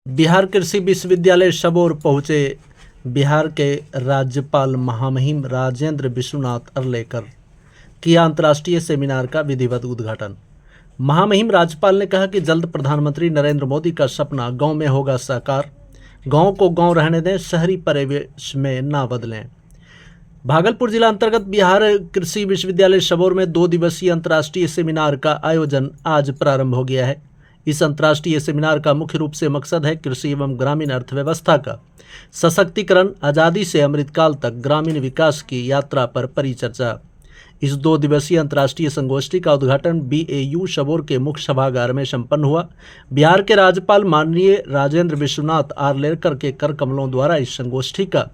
बिहार कृषि विश्वविद्यालय सबौर पहुंचे बिहार के राज्यपाल महामहिम राजेंद्र विश्वनाथ अर्लेकर। किया अंतर्राष्ट्रीय सेमिनार का विधिवत उद्घाटन। महामहिम राज्यपाल ने कहा कि जल्द प्रधानमंत्री नरेंद्र मोदी का सपना गांव में होगा साकार। गांव को गांव रहने दें, शहरी परिवेश में ना बदलें। भागलपुर जिला अंतर्गत बिहार कृषि विश्वविद्यालय सबौर में 2 दिवसीय अंतर्राष्ट्रीय सेमिनार का आयोजन आज प्रारंभ हो गया है। इस अंतर्राष्ट्रीय सेमिनार का मुख्य रूप से मकसद है कृषि एवं ग्रामीण अर्थव्यवस्था का सशक्तिकरण, आज़ादी से अमृतकाल तक ग्रामीण विकास की यात्रा पर परिचर्चा। इस 2 दिवसीय अंतर्राष्ट्रीय संगोष्ठी का उद्घाटन BAU सबौर के मुख्य सभागार में संपन्न हुआ। बिहार के राज्यपाल माननीय राजेंद्र विश्वनाथ आर्लेकर के कर कमलों द्वारा इस संगोष्ठी का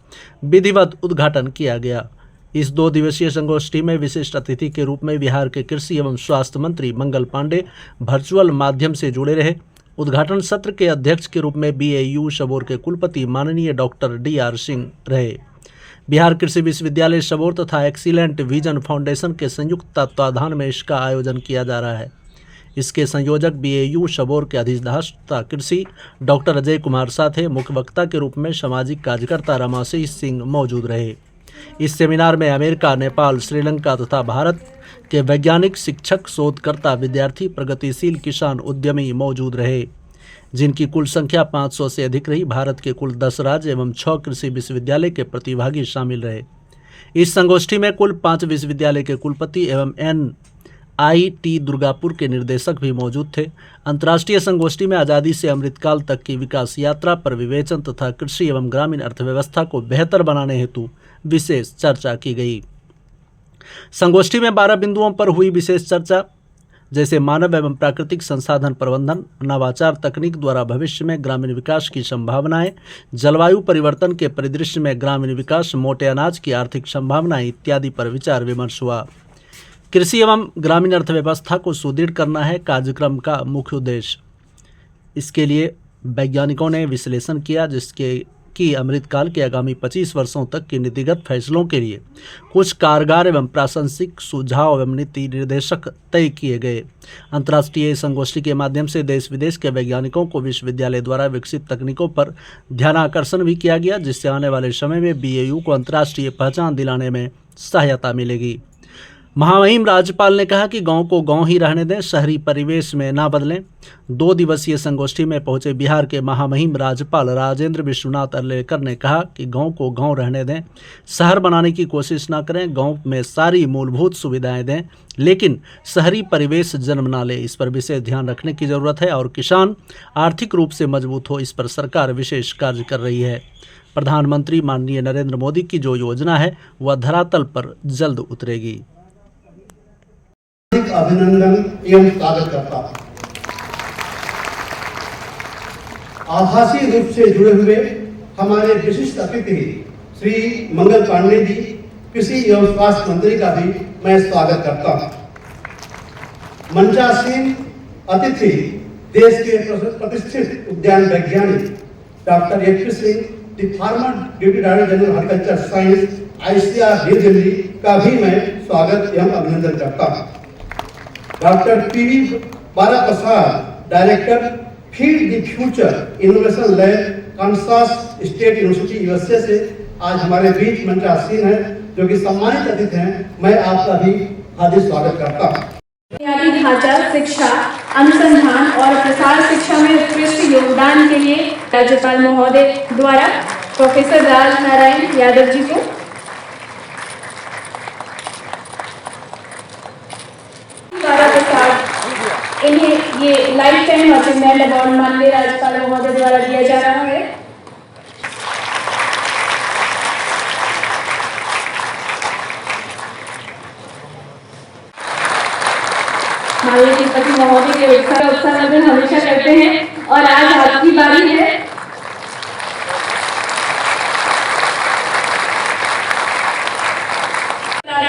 विधिवत उद्घाटन किया गया। इस 2 दिवसीय संगोष्ठी में विशिष्ट अतिथि के रूप में बिहार के कृषि एवं स्वास्थ्य मंत्री मंगल पांडे वर्चुअल माध्यम से जुड़े रहे। उद्घाटन सत्र के अध्यक्ष के रूप में BAU सबौर के कुलपति माननीय डॉक्टर DR सिंह रहे। बिहार कृषि विश्वविद्यालय सबौर तथा एक्सीलेंट विजन फाउंडेशन के संयुक्त तत्वाधान में इसका आयोजन किया जा रहा है। इसके संयोजक BAU सबौर के अधिष्ठाता कृषि डॉक्टर अजय कुमार साथे मुख्य वक्ता के रूप में सामाजिक कार्यकर्ता रमाशीष सिंह मौजूद रहे। इस सेमिनार में अमेरिका, नेपाल, श्रीलंका तथा भारत के वैज्ञानिक, शिक्षक, शोधकर्ता, विद्यार्थी, प्रगतिशील किसान, उद्यमी मौजूद रहे, जिनकी कुल संख्या 500 से अधिक रही। भारत के कुल 10 राज्य एवं 6 कृषि विश्वविद्यालय के प्रतिभागी शामिल रहे। इस संगोष्ठी में कुल 5 विश्वविद्यालय के कुलपति एवं NIT दुर्गापुर के निर्देशक भी मौजूद थे। अंतर्राष्ट्रीय संगोष्ठी में आज़ादी से अमृतकाल तक की विकास यात्रा पर विवेचन तथा कृषि एवं ग्रामीण अर्थव्यवस्था को बेहतर बनाने हेतु विशेष चर्चा की गई। संगोष्ठी में 12 बिंदुओं पर हुई विशेष चर्चा, जैसे मानव एवं प्राकृतिक संसाधन प्रबंधन, नवाचार तकनीक द्वारा भविष्य में ग्रामीण विकास की संभावनाएं, जलवायु परिवर्तन के परिदृश्य में ग्रामीण विकास, मोटे अनाज की आर्थिक संभावनाएं इत्यादि पर विचार विमर्श हुआ। कृषि एवं ग्रामीण अर्थव्यवस्था को सुदृढ़ करना है कार्यक्रम का मुख्य उद्देश्य। इसके लिए वैज्ञानिकों ने विश्लेषण किया, जिसके कि अमृतकाल के आगामी 25 वर्षों तक के नीतिगत फैसलों के लिए कुछ कारगर एवं प्रासंगिक सुझाव एवं नीति निर्देशक तय किए गए। अंतर्राष्ट्रीय संगोष्ठी के माध्यम से देश विदेश के वैज्ञानिकों को विश्वविद्यालय द्वारा विकसित तकनीकों पर ध्यानाकर्षण भी किया गया, जिससे आने वाले समय में BAU को अंतर्राष्ट्रीय पहचान दिलाने में सहायता मिलेगी। महामहिम राज्यपाल ने कहा कि गांव को गांव ही रहने दें, शहरी परिवेश में ना बदलें। 2 दिवसीय संगोष्ठी में पहुंचे बिहार के महामहिम राज्यपाल राजेंद्र विश्वनाथ अर्लेकर ने कहा कि गांव को गांव रहने दें, शहर बनाने की कोशिश ना करें। गांव में सारी मूलभूत सुविधाएं दें, लेकिन शहरी परिवेश जन्म ना ले, इस पर विशेष ध्यान रखने की जरूरत है। और किसान आर्थिक रूप से मजबूत हो, इस पर सरकार विशेष कार्य कर रही है। प्रधानमंत्री माननीय नरेंद्र मोदी की जो योजना है वह धरातल पर जल्द उतरेगी। अभिनंदन एवं स्वागत करता हूं। आभासी रूप से जुड़े हुए हमारे विशिष्ट अतिथि श्री मंगल पांडे जी, कृषि एवं स्वास्थ्य मंत्री का भी मैं स्वागत करता हूं। मंचासीन अतिथि देश के प्रतिष्ठित उद्यान वैज्ञानिक डॉक्टर AP सिंह, the former deputy director general horticulture science ICAR new Delhi का भी मैं स्वागत एवं अभिनंदन करता हूं। Doctor PV Bala Prasad, director field the future innovation lab, Kansas state university USA से आज हमारे बीच मंचासीन है, जो कि सम्मानित अतिथि हैं। मैं आपका भी हार्दिक स्वागत करता हूं। बुनियादी ढांचा, शिक्षा, अनुसंधान और प्रसार शिक्षा में उत्कृष्ट योगदान के लिए राज्यपाल महोदय द्वारा प्रोफेसर राज नारायण यादव जी को इन्हें ये लाइफ टाइम अचीवमेंट अवार्ड माननीय राज्यपाल महोदय द्वारा दिया जा रहा है। माननीय राष्ट्रपति महोदय के उत्साह हमेशा करते हैं और आज आपकी बारी है।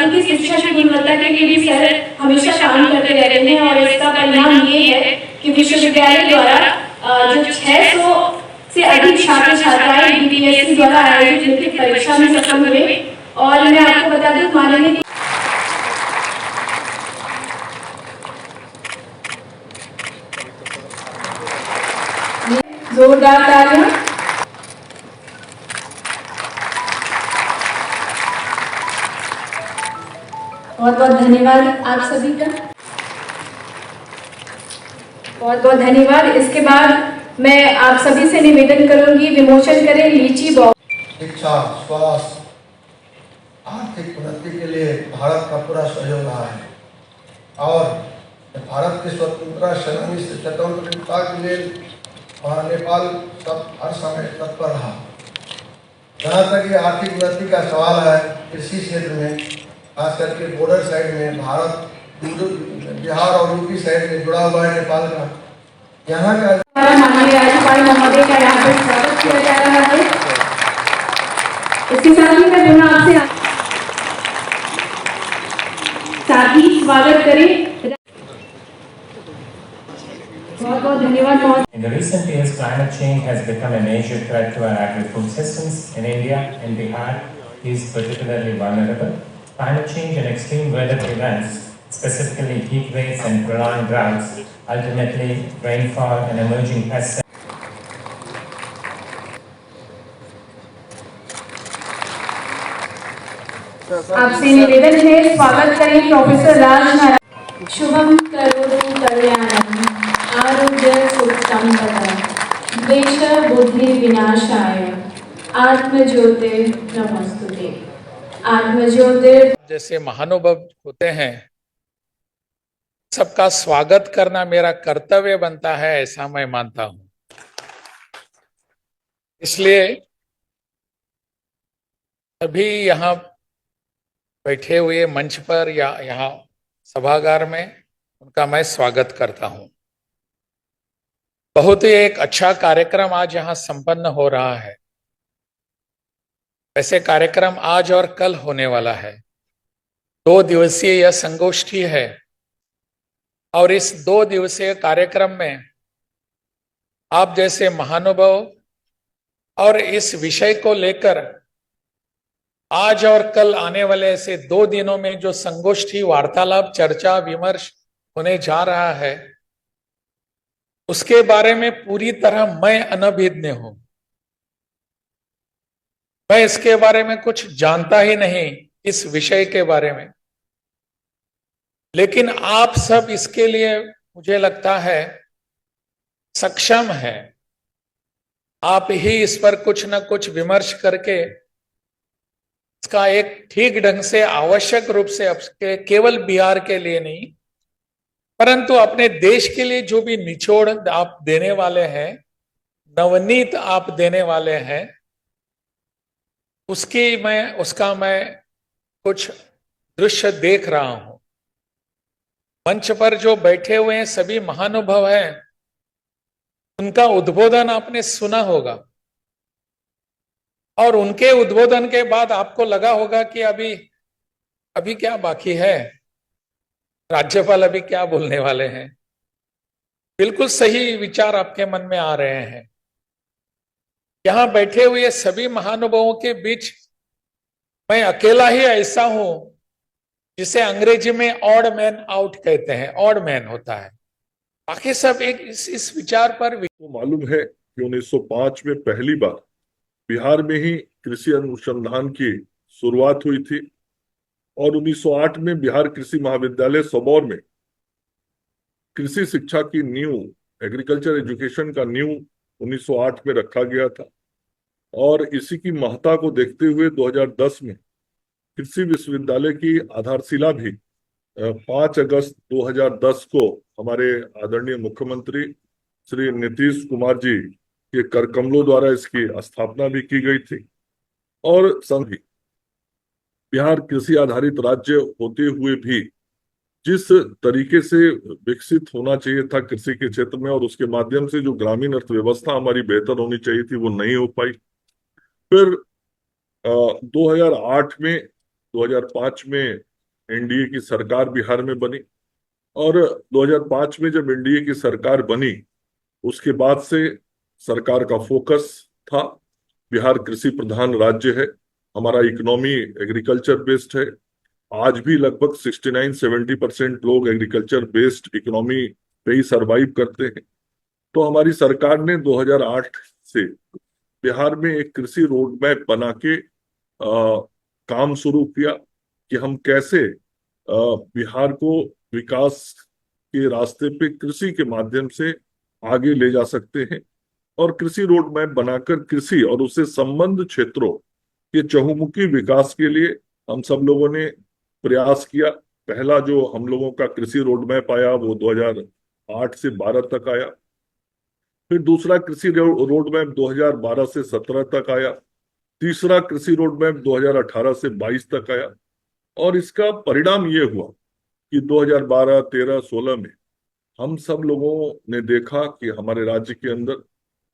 की शिक्षा की गुणवत्ता के लिए भी सर हमेशा काम करते रहते हैं और इसका परिणाम ये है कि विश्वविद्यालय द्वारा जो 600 से अधिक छात्र छात्राएं BPSC द्वारा आयोजित लिखित परीक्षा में सफल हुए। और मैं आपको बता दूं, माननीय जोरदार तालियां। बहुत बहुत धन्यवाद आप सभी का, बहुत बहुत धन्यवाद। इसके बाद मैं आप सभी से निवेदन करूंगी, विमोचन करें लीची बॉक्स। शिक्षा, स्वास्थ्य, आर्थिक उन्नति के लिए भारत का पूरा सहयोग रहा है और भारत के स्वतंत्रता सेनानी से स्वतंत्रता के लिए नेपाल सब हर समय तत्पर रहा। जहाँ तक ये आर्थिक उन्नति का सवाल है, कृषि क्षेत्र में खास करके बॉर्डर साइड में भारत बिहार और यूपी साइड में जुड़ा हुआ है नेपाल का। यहाँ का माननीय राज्यपाल महोदय का यहाँ पर स्वागत किया जा रहा है। इसके साथ ही मैं पुनः आपसे साथ ही स्वागत करें। बहुत बहुत धन्यवाद महोदय। In the recent years, climate change has become a major threat to our agri-food systems. In India and Bihar is particularly vulnerable. Climate change and extreme weather events, specifically heat waves and prolonged droughts, ultimately rainfall and emerging pests. आपसे निवेदन है, स्वागत करें professor Raj Narayan. Shubham करोतु कल्याणम आरोग्य सुखसंपदा द्वेष बुद्धि विनाशाय आत्मज्योति नमोस्तुते। आत्मज्योति जैसे महानुभाव होते हैं, सबका स्वागत करना मेरा कर्तव्य बनता है, ऐसा मैं मानता हूं। इसलिए अभी यहाँ बैठे हुए मंच पर या यहाँ सभागार में उनका मैं स्वागत करता हूं। बहुत ही एक अच्छा कार्यक्रम आज यहाँ संपन्न हो रहा है। ऐसे कार्यक्रम आज और कल होने वाला है। 2 दिवसीय यह संगोष्ठी है और इस 2 दिवसीय कार्यक्रम में आप जैसे महानुभाव और इस विषय को लेकर आज और कल आने वाले ऐसे 2 दिनों में जो संगोष्ठी, वार्तालाप, चर्चा, विमर्श होने जा रहा है, उसके बारे में पूरी तरह मैं अनभिज्ञ हूं। मैं इसके बारे में कुछ जानता ही नहीं, इस विषय के बारे में। लेकिन आप सब इसके लिए मुझे लगता है सक्षम है। आप ही इस पर कुछ न कुछ विमर्श करके इसका एक ठीक ढंग से, आवश्यक रूप से केवल बिहार के लिए नहीं परंतु अपने देश के लिए जो भी निचोड़ आप देने वाले हैं, नवनीत आप देने वाले हैं, उसका मैं कुछ दृश्य देख रहा हूं। मंच पर जो बैठे हुए हैं सभी महानुभाव हैं, उनका उद्बोधन आपने सुना होगा और उनके उद्बोधन के बाद आपको लगा होगा कि अभी क्या बाकी है, राज्यपाल अभी क्या बोलने वाले हैं। बिल्कुल सही विचार आपके मन में आ रहे हैं। यहां बैठे हुए सभी महानुभावों के बीच मैं अकेला ही ऐसा हूं जिसे अंग्रेजी में ऑड मैन आउट कहते हैं, ऑड मैन होता है। बाकी सब एक इस विचार पर तो मालूम है कि 1905 में पहली बार बिहार में ही कृषि अनुसंधान की शुरुआत हुई थी और 1908 में बिहार कृषि महाविद्यालय सबौर में कृषि शिक्षा की नींव, एग्रीकल्चर एजुकेशन का नींव 1908 में रखा गया था और इसी की महत्ता को देखते हुए 2010 में कृषि विश्वविद्यालय की आधारशिला भी 5 अगस्त 2010 को हमारे आदरणीय मुख्यमंत्री श्री नीतीश कुमार जी के कर कमलों द्वारा इसकी स्थापना भी की गई थी। और संग ही बिहार कृषि आधारित राज्य होते हुए भी जिस तरीके से विकसित होना चाहिए था कृषि के क्षेत्र में और उसके माध्यम से जो ग्रामीण अर्थव्यवस्था हमारी बेहतर होनी चाहिए थी, वो नहीं हो पाई। फिर 2005 में एनडीए की सरकार बिहार में बनी और 2005 में जब एनडीए की सरकार बनी उसके बाद से सरकार का फोकस था, बिहार कृषि प्रधान राज्य है, हमारा इकोनॉमी एग्रीकल्चर बेस्ड है। आज भी लगभग 69-70% लोग एग्रीकल्चर बेस्ड इकोनॉमी पे ही सरवाइव करते हैं। तो हमारी सरकार ने 2008 से बिहार में एक कृषि रोड मैप बना के काम शुरू किया कि हम कैसे बिहार को विकास के रास्ते पे कृषि के माध्यम से आगे ले जा सकते हैं। और कृषि रोड मैप बनाकर कृषि और उससे संबद्ध क्षेत्रों के चहुमुखी विकास के लिए हम सब लोगों ने प्रयास किया। पहला जो हम लोगों का कृषि रोड मैप आया वो 2008 से 12 तक आया। फिर दूसरा कृषि रोड मैप 2012 से 17 तक आया। तीसरा कृषि रोड मैप 2018 से 22 तक आया। और इसका परिणाम ये हुआ कि 2012, 13, 16 में हम सब लोगों ने देखा कि हमारे राज्य के अंदर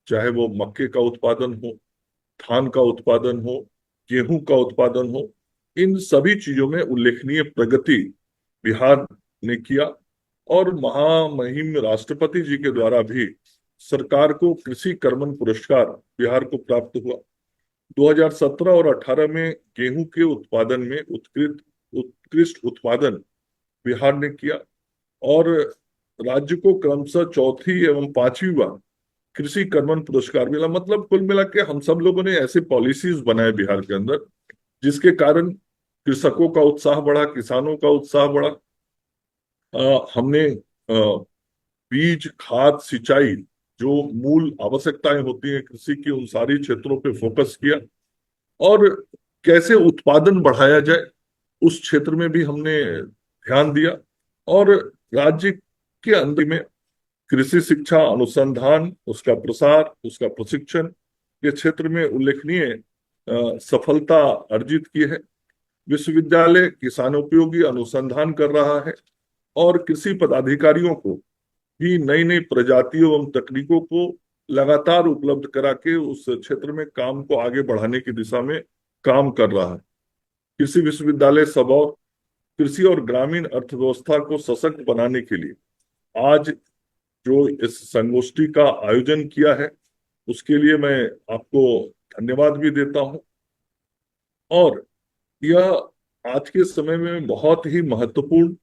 चाहे वो मक्के का उत्पादन हो, धान का उत्पादन हो, गेहूं का उत्पादन हो, इन सभी चीजों में उल्लेखनीय प्रगति बिहार ने किया। और महामहिम राष्ट्रपति जी के द्वारा भी सरकार को कृषि कर्मण पुरस्कार बिहार को प्राप्त हुआ। 2017 और 18 में गेहूं के उत्पादन में उत्कृष्ट उत्पादन बिहार ने किया और राज्य को क्रमशः चौथी एवं 5वीं बार कृषि कर्मण पुरस्कार मिला। मतलब कुल मिला के हम सब लोगों ने ऐसे पॉलिसीज बनाए बिहार के अंदर जिसके कारण कृषकों का उत्साह बढ़ा, किसानों का उत्साह बढ़ा। हमने बीज, खाद, सिंचाई जो मूल आवश्यकताएं होती हैं कृषि की, उन सारी क्षेत्रों पे फोकस किया और कैसे उत्पादन बढ़ाया जाए उस क्षेत्र में भी हमने ध्यान दिया। और राज्य के अंदर में कृषि शिक्षा, अनुसंधान, उसका प्रसार, उसका प्रशिक्षण के क्षेत्र में उल्लेखनीय सफलता अर्जित की है। विश्वविद्यालय किसानोपयोगी अनुसंधान कर रहा है और कृषि पदाधिकारियों को भी नई नई प्रजातियों एवं तकनीकों को लगातार उपलब्ध करा के उस क्षेत्र में काम को आगे बढ़ाने की दिशा में काम कर रहा है। कृषि विश्वविद्यालय सबौर कृषि और ग्रामीण अर्थव्यवस्था को सशक्त बनाने के लिए आज जो इस संगोष्ठी का आयोजन किया है उसके लिए मैं आपको धन्यवाद भी देता हूं। और यह आज के समय में बहुत ही महत्वपूर्ण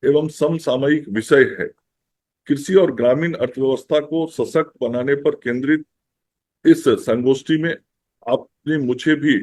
एवं समसामयिक विषय है। कृषि और ग्रामीण अर्थव्यवस्था को सशक्त बनाने पर केंद्रित इस संगोष्ठी में आपने मुझे भी